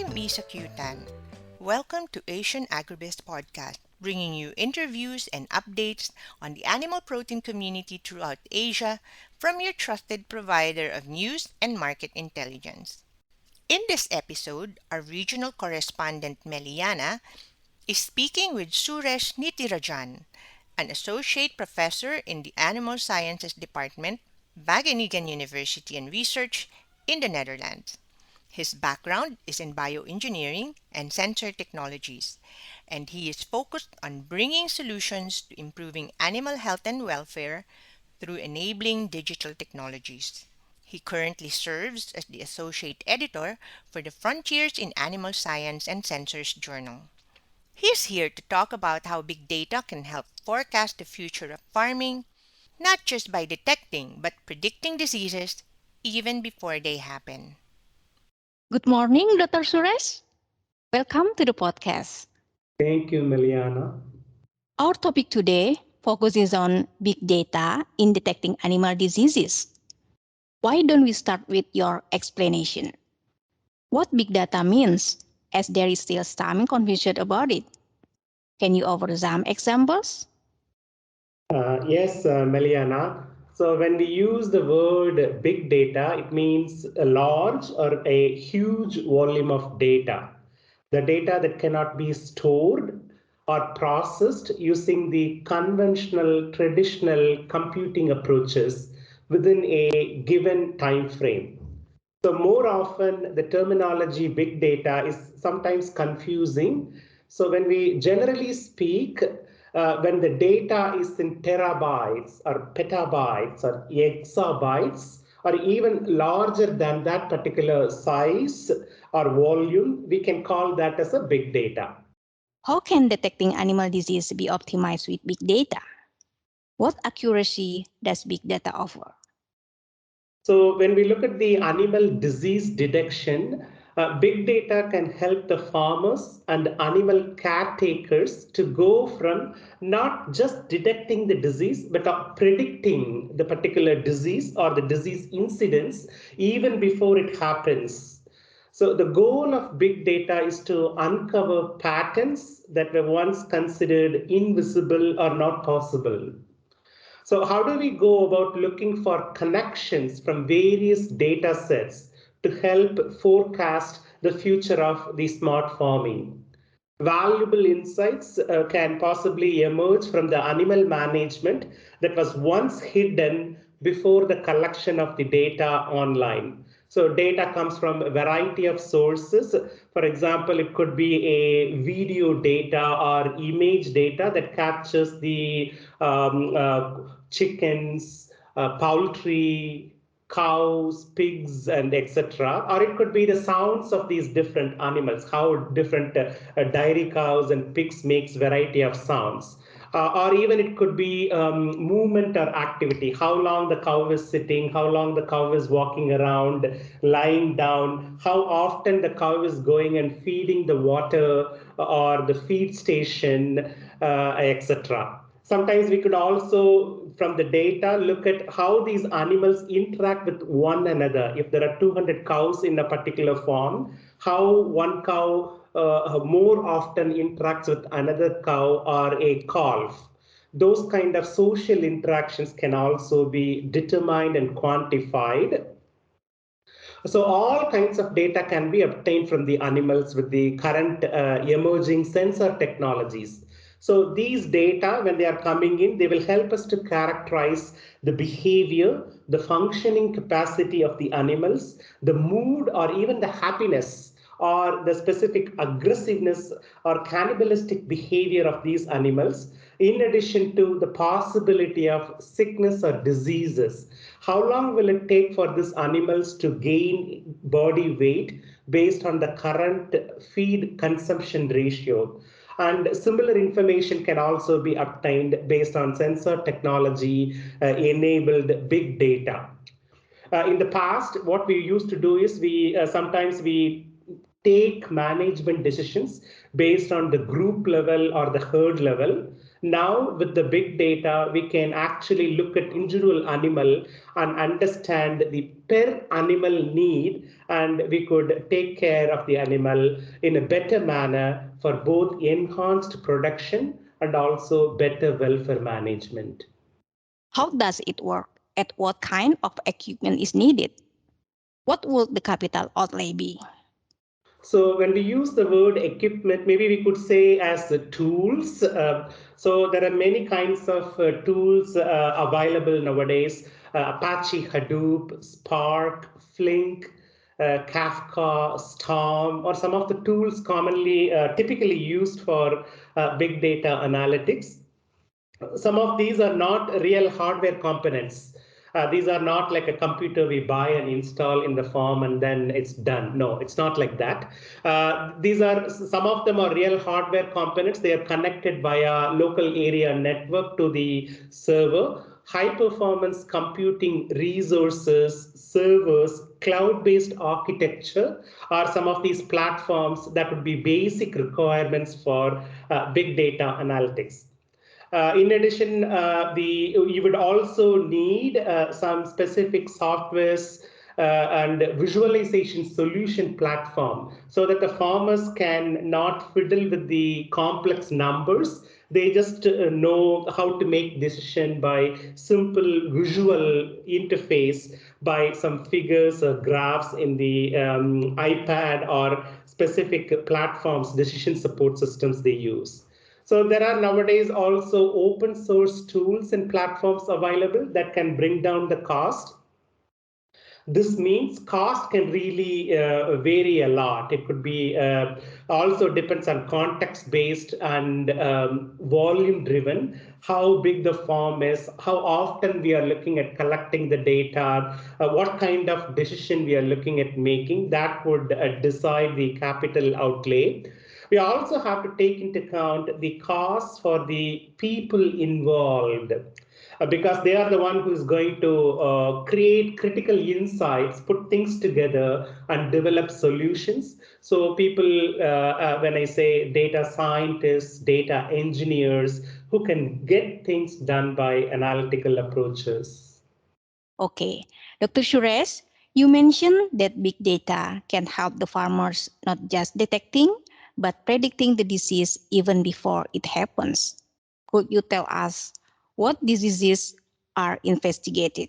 I'm Isa Kutan. Welcome to Asian Agribiz podcast, bringing you interviews and updates on the animal protein community throughout Asia from your trusted provider of news and market intelligence. In this episode, our regional correspondent Meliana is speaking with Suresh Neethirajan, an associate professor in the Animal Sciences Department, Wageningen University Research in the Netherlands. His background is in bioengineering and sensor technologies, and he is focused on bringing solutions to improving animal health and welfare through enabling digital technologies. He currently serves as the associate editor for the Frontiers in Animal Science and Sensors journal. He's here to talk about how big data can help forecast the future of farming, not just by detecting but predicting diseases even before they happen. Good morning, Dr. Suresh. Welcome to the podcast. Thank you, Meliana. Our topic today focuses on big data in detecting animal diseases. Why don't we start with your explanation? What big data means, as there is still some confusion about it. Can you offer some examples? Yes, Meliana. So when we use the word big data, it means a large or a huge volume of data. The data that cannot be stored or processed using the conventional, traditional computing approaches within a given time frame. So more often, the terminology big data is sometimes confusing. So when we generally speak, when the data is in terabytes or petabytes or exabytes, or even larger than that particular size or volume, we can call that as a big data. How can detecting animal disease be optimized with big data? What accuracy does big data offer? So when we look at the animal disease detection, big data can help the farmers and animal caretakers to go from not just detecting the disease, but predicting the particular disease or the disease incidence even before it happens. So the goal of big data is to uncover patterns that were once considered invisible or not possible. So how do we go about looking for connections from various data sets to help forecast the future of the smart farming? Valuable insights can possibly emerge from the animal management that was once hidden before the collection of the data online. So data comes from a variety of sources. For example, it could be a video data or image data that captures the chickens, poultry, cows, pigs, and etc. Or it could be the sounds of these different animals, how different dairy cows and pigs makes variety of sounds. Or even it could be movement or activity, how long the cow is sitting, how long the cow is walking around, lying down, how often the cow is going and feeding the water or the feed station, etc. Sometimes we could also, from the data, look at how these animals interact with one another. If there are 200 cows in a particular farm, how one cow more often interacts with another cow or a calf. Those kind of social interactions can also be determined and quantified. So all kinds of data can be obtained from the animals with the current emerging sensor technologies. So these data, when they are coming in, they will help us to characterize the behavior, the functioning capacity of the animals, the mood, or even the happiness or the specific aggressiveness or cannibalistic behavior of these animals, in addition to the possibility of sickness or diseases. How long will it take for these animals to gain body weight based on the current feed consumption ratio? And similar information can also be obtained based on sensor technology enabled big data. In the past, what we used to do is we sometimes we take management decisions based on the group level or the herd level. Now, with the big data, we can actually look at individual animal and understand the per animal need, and we could take care of the animal in a better manner for both enhanced production and also better welfare management. How does it work? At what kind of equipment is needed? What would the capital outlay be? So when we use the word equipment, maybe we could say as the tools. So there are many kinds of tools available nowadays. Apache Hadoop, Spark, Flink, Kafka, Storm, or some of the tools commonly, typically used for big data analytics. Some of these are not real hardware components. These are not like a computer we buy and install in the farm and then it's done. No, it's not like that. These are some of them are real hardware components. They are connected via local area network to the server. High performance computing resources, servers, cloud based architecture are some of these platforms that would be basic requirements for big data analytics. In addition, you would also need some specific softwares and visualization solution platform so that the farmers can not fiddle with the complex numbers. They just know how to make decision by simple visual interface by some figures or graphs in the iPad or specific platforms, decision support systems they use. So there are nowadays also open source tools and platforms available that can bring down the cost. This means cost can really vary a lot. It could be also depends on context based and volume driven, how big the farm is, how often we are looking at collecting the data, what kind of decision we are looking at making. That would decide the capital outlay. We also have to take into account the costs for the people involved, because they are the one who is going to create critical insights, put things together, and develop solutions. So people, when I say data scientists, data engineers, who can get things done by analytical approaches. Okay, Dr. Suresh, you mentioned that big data can help the farmers not just detecting, but predicting the disease even before it happens. Could you tell us what diseases are investigated?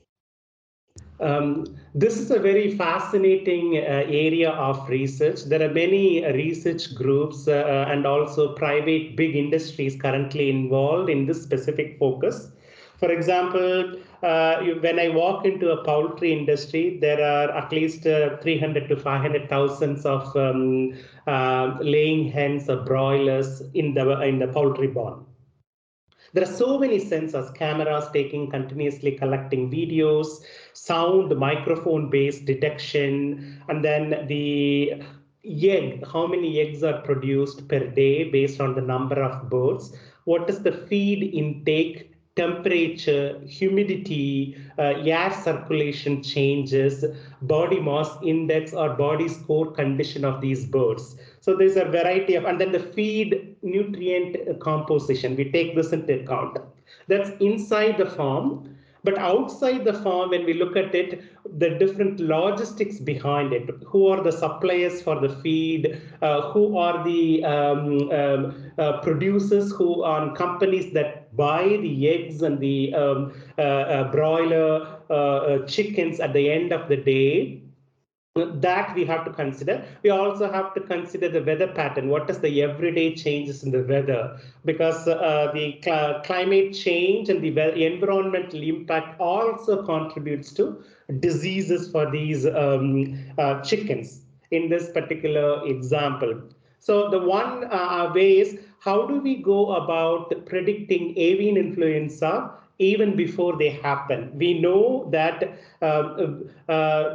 This is a very fascinating area of research. There are many research groups and also private big industries currently involved in this specific focus. For example, when I walk into a poultry industry, there are at least 300 to 500,000 of laying hens or broilers in the poultry barn. There are so many sensors, cameras taking continuously collecting videos, sound, microphone based detection, and then the egg, how many eggs are produced per day based on the number of birds, what is the feed intake, temperature, humidity, air circulation changes, body mass index or body score condition of these birds. So there's a variety of, and then the feed nutrient composition, we take this into account. That's inside the farm. But outside the farm, when we look at it, the different logistics behind it, who are the suppliers for the feed, who are the producers, who are companies that buy the eggs and the broiler chickens at the end of the day, that we have to consider. We also have to consider the weather pattern. What is the everyday changes in the weather? Because the climate change and the environmental impact also contributes to diseases for these chickens in this particular example. So the one way is, how do we go about predicting avian influenza even before they happen? We know that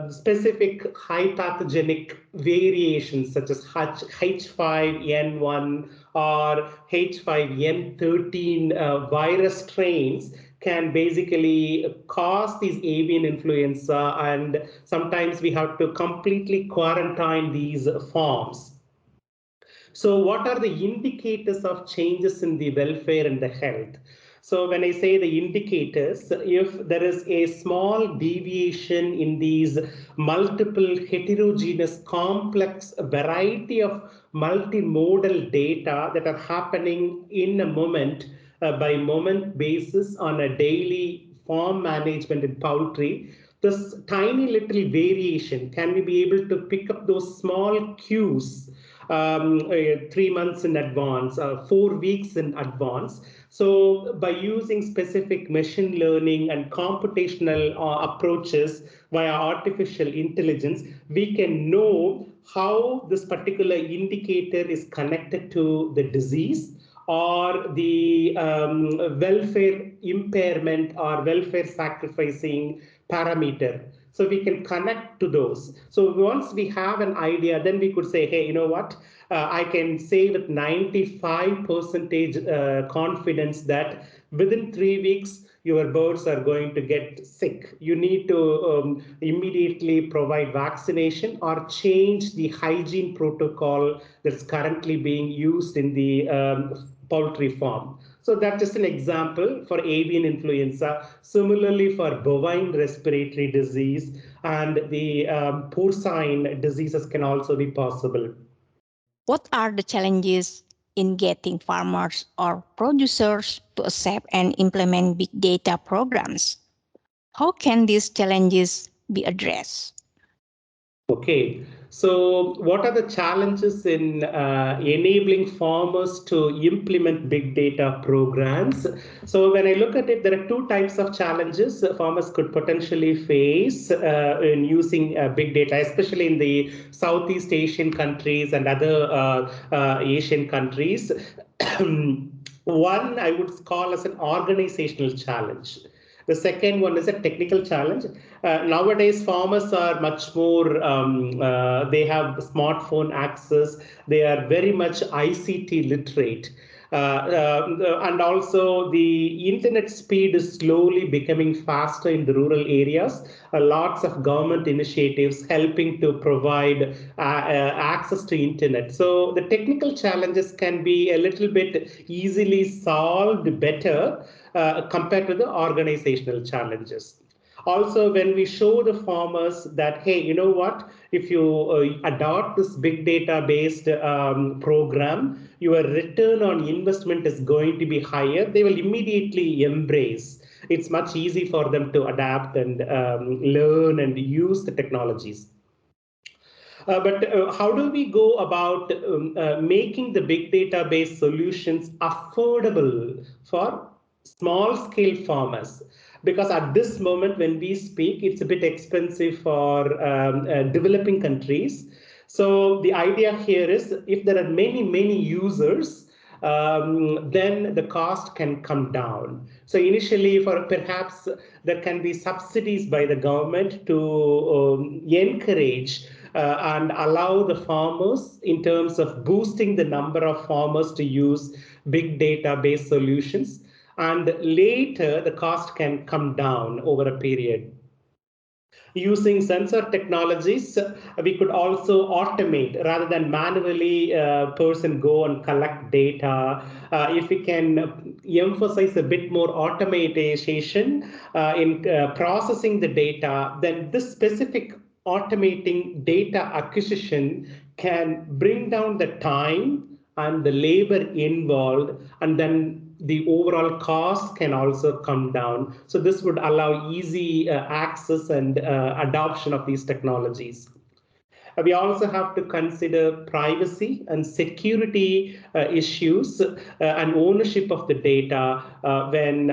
specific high pathogenic variations such as H5N1 or H5N13 virus strains can basically cause these avian influenza, and sometimes we have to completely quarantine these farms. So what are the indicators of changes in the welfare and the health? So when I say the indicators, if there is a small deviation in these multiple heterogeneous complex variety of multimodal data that are happening in a moment by moment basis on a daily farm management in poultry, this tiny little variation, can we be able to pick up those small cues 3 months in advance, 4 weeks in advance? So by using specific machine learning and computational approaches via artificial intelligence, we can know how this particular indicator is connected to the disease or the welfare impairment or welfare sacrificing parameter. So we can connect to those. So once we have an idea, then we could say, hey, you know what? I can say with 95% confidence that within 3 weeks, your birds are going to get sick. You need to immediately provide vaccination or change the hygiene protocol that's currently being used in the poultry farm. So that's just an example for avian influenza. Similarly, for bovine respiratory disease and the porcine diseases can also be possible. What are the challenges in getting farmers or producers to accept and implement big data programs? How can these challenges be addressed? Okay, so what are the challenges in enabling farmers to implement big data programs? So when I look at it, there are two types of challenges farmers could potentially face in using big data, especially in the Southeast Asian countries and other Asian countries. One I would call as an organizational challenge. The second one is a technical challenge. Nowadays, farmers are much more, they have smartphone access, they are very much ICT literate. And also the internet speed is slowly becoming faster in the rural areas. Lots of government initiatives helping to provide access to internet. So the technical challenges can be a little bit easily solved better compared to the organizational challenges. Also, when we show the farmers that, hey, you know what, if you adopt this big data based program, your return on investment is going to be higher, they will immediately embrace. It's much easy for them to adapt and learn and use the technologies. But how do we go about making the big database solutions affordable for small scale farmers? Because at this moment, when we speak, it's a bit expensive for developing countries. So the idea here is if there are many users, then the cost can come down. So initially, for perhaps there can be subsidies by the government to encourage and allow the farmers in terms of boosting the number of farmers to use big data based solutions. And later, the cost can come down over a period. Using sensor technologies, we could also automate rather than manually person go and collect data. If we can emphasize a bit more automatization in processing the data, then this specific automating data acquisition can bring down the time and the labor involved, and then the overall cost can also come down. So this would allow easy access and adoption of these technologies. We also have to consider privacy and security issues and ownership of the data when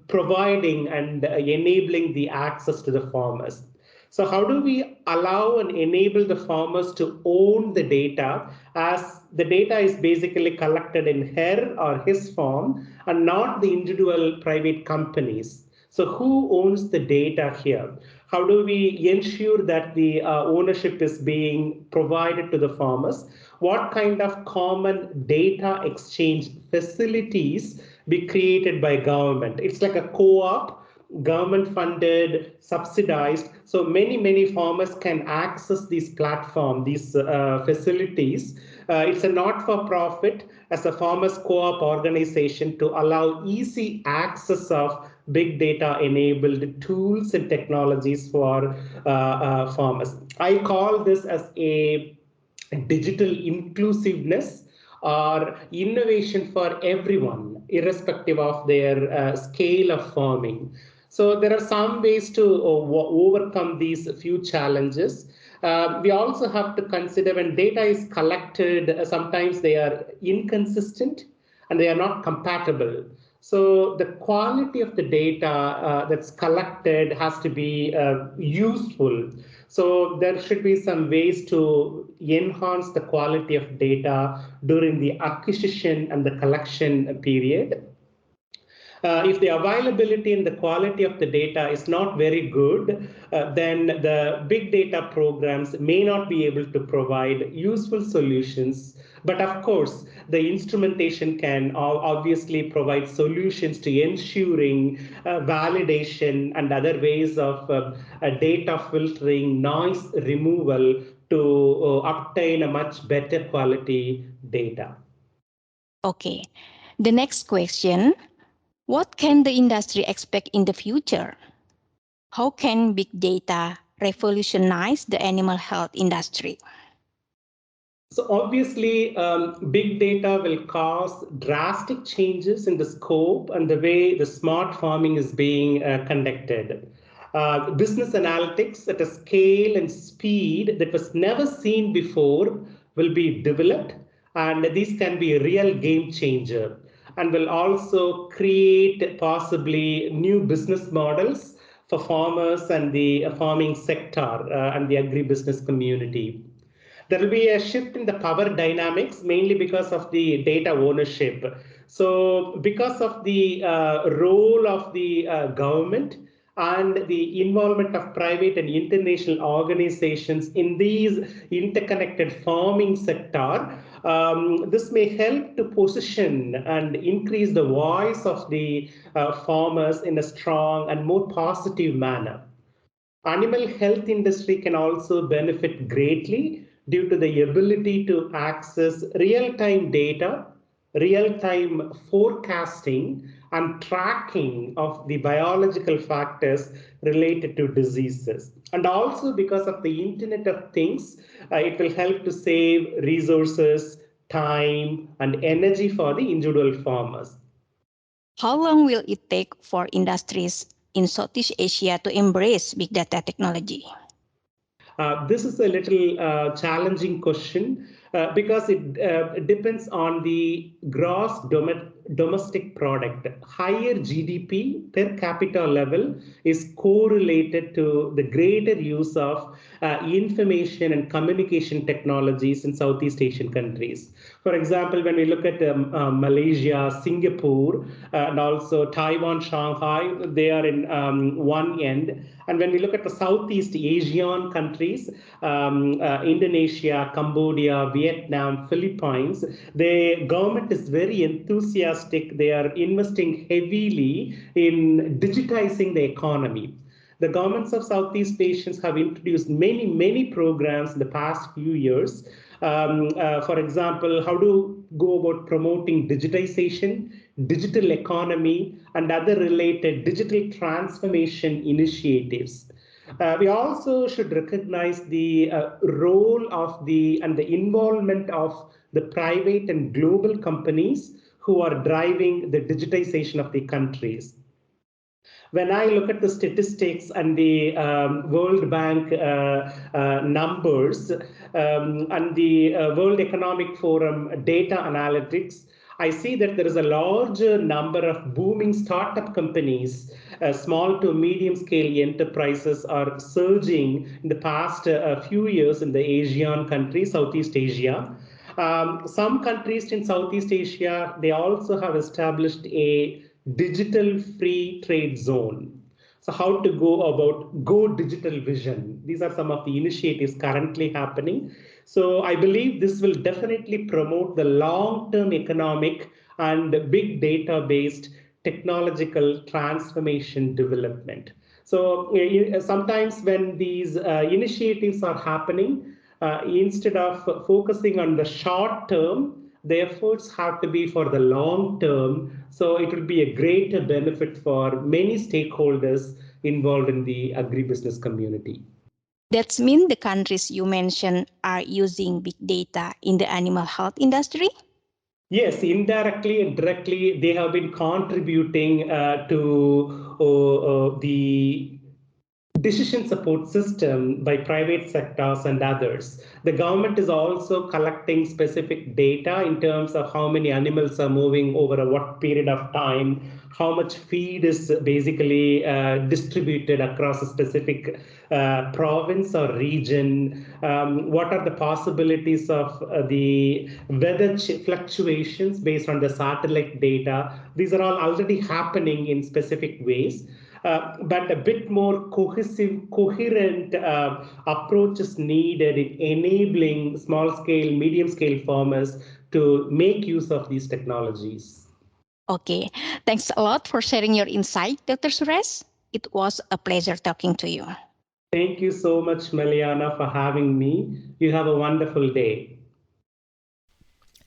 providing and enabling the access to the farmers. So how do we allow and enable the farmers to own the data, as the data is basically collected in her or his farm and not the individual private companies? So who owns the data here? How do we ensure that the ownership is being provided to the farmers? What kind of common data exchange facilities be created by government? It's like a co-op, government funded, subsidized. So many farmers can access these platforms, these facilities It's a not-for-profit as a farmers co-op organization to allow easy access of big data enabled tools and technologies for farmers. I call this as a digital inclusiveness or innovation for everyone, irrespective of their scale of farming. So there are some ways to overcome these few challenges. We also have to consider when data is collected, sometimes they are inconsistent and they are not compatible. So the quality of the data that's collected has to be useful. So there should be some ways to enhance the quality of data during the acquisition and the collection period. If the availability and the quality of the data is not very good, then the big data programs may not be able to provide useful solutions. But of course, the instrumentation can obviously provide solutions to ensuring validation and other ways of data filtering, noise removal to obtain a much better quality data. Okay. The next question, what can the industry expect in the future? How can big data revolutionize the animal health industry? So obviously, big data will cause drastic changes in the scope and the way the smart farming is being conducted. Business analytics at a scale and speed that was never seen before will be developed, and these can be a real game changer and will also create possibly new business models for farmers and the farming sector and the agribusiness community. There will be a shift in the power dynamics, mainly because of the data ownership. So, because of the role of the government and the involvement of private and international organizations in these interconnected farming sector, this may help to position and increase the voice of the farmers in a strong and more positive manner. Animal health industry can also benefit greatly due to the ability to access real-time data, real-time forecasting, and tracking of the biological factors related to diseases. And also because of the Internet of Things, it will help to save resources, time, and energy for the individual farmers. How long will it take for industries in Southeast Asia to embrace big data technology? This is a little challenging question because it depends on the domestic product. Higher GDP per capita level is correlated to the greater use of information and communication technologies in Southeast Asian countries. For example, when we look at Malaysia, Singapore, and also Taiwan, Shanghai, they are in one end. And when we look at the Southeast Asian countries, Indonesia, Cambodia, Vietnam, Philippines, the government is very enthusiastic. They are investing heavily in digitizing the economy. The governments of Southeast Asians have introduced many programs in the past few years. For example, how to go about promoting digitization, digital economy, and other related digital transformation initiatives. We also should recognize the role of the involvement of the private and global companies who are driving the digitization of the countries. When I look at the statistics and the World Bank numbers and the World Economic Forum data analytics, I see that there is a larger number of booming startup companies, small to medium scale enterprises are surging in the past few years in the Asian countries, Southeast Asia. Some countries in Southeast Asia, they also have established a digital free trade zone. So how to go about go digital vision. These are some of the initiatives currently happening. So I believe this will definitely promote the long-term economic and big data based technological transformation development. So sometimes when these initiatives are happening, Instead of focusing on the short term, the efforts have to be for the long term. So it will be a great benefit for many stakeholders involved in the agribusiness community. That's mean the countries you mentioned are using big data in the animal health industry? Yes, indirectly and directly, they have been contributing to the decision support system by private sectors and others. The government is also collecting specific data in terms of how many animals are moving over a what period of time, how much feed is basically distributed across a specific province or region, what are the possibilities of the weather fluctuations based on the satellite data. These are all already happening in specific ways. But a bit more cohesive, coherent approach is needed in enabling small scale, medium scale farmers to make use of these technologies. Okay, thanks a lot for sharing your insight, Dr. Suresh. It was a pleasure talking to you. Thank you so much, Meliana, for having me. You have a wonderful day.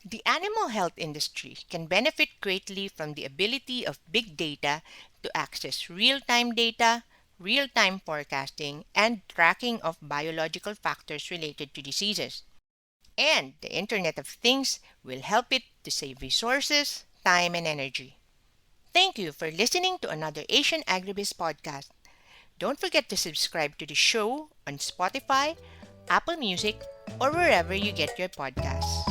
The animal health industry can benefit greatly from the ability of big data to access real time data, real time forecasting, and tracking of biological factors related to diseases. And the Internet of Things will help it to save resources, time, and energy. Thank you for listening to another Asian Agribiz podcast. Don't forget to subscribe to the show on Spotify, Apple Music, or wherever you get your podcasts.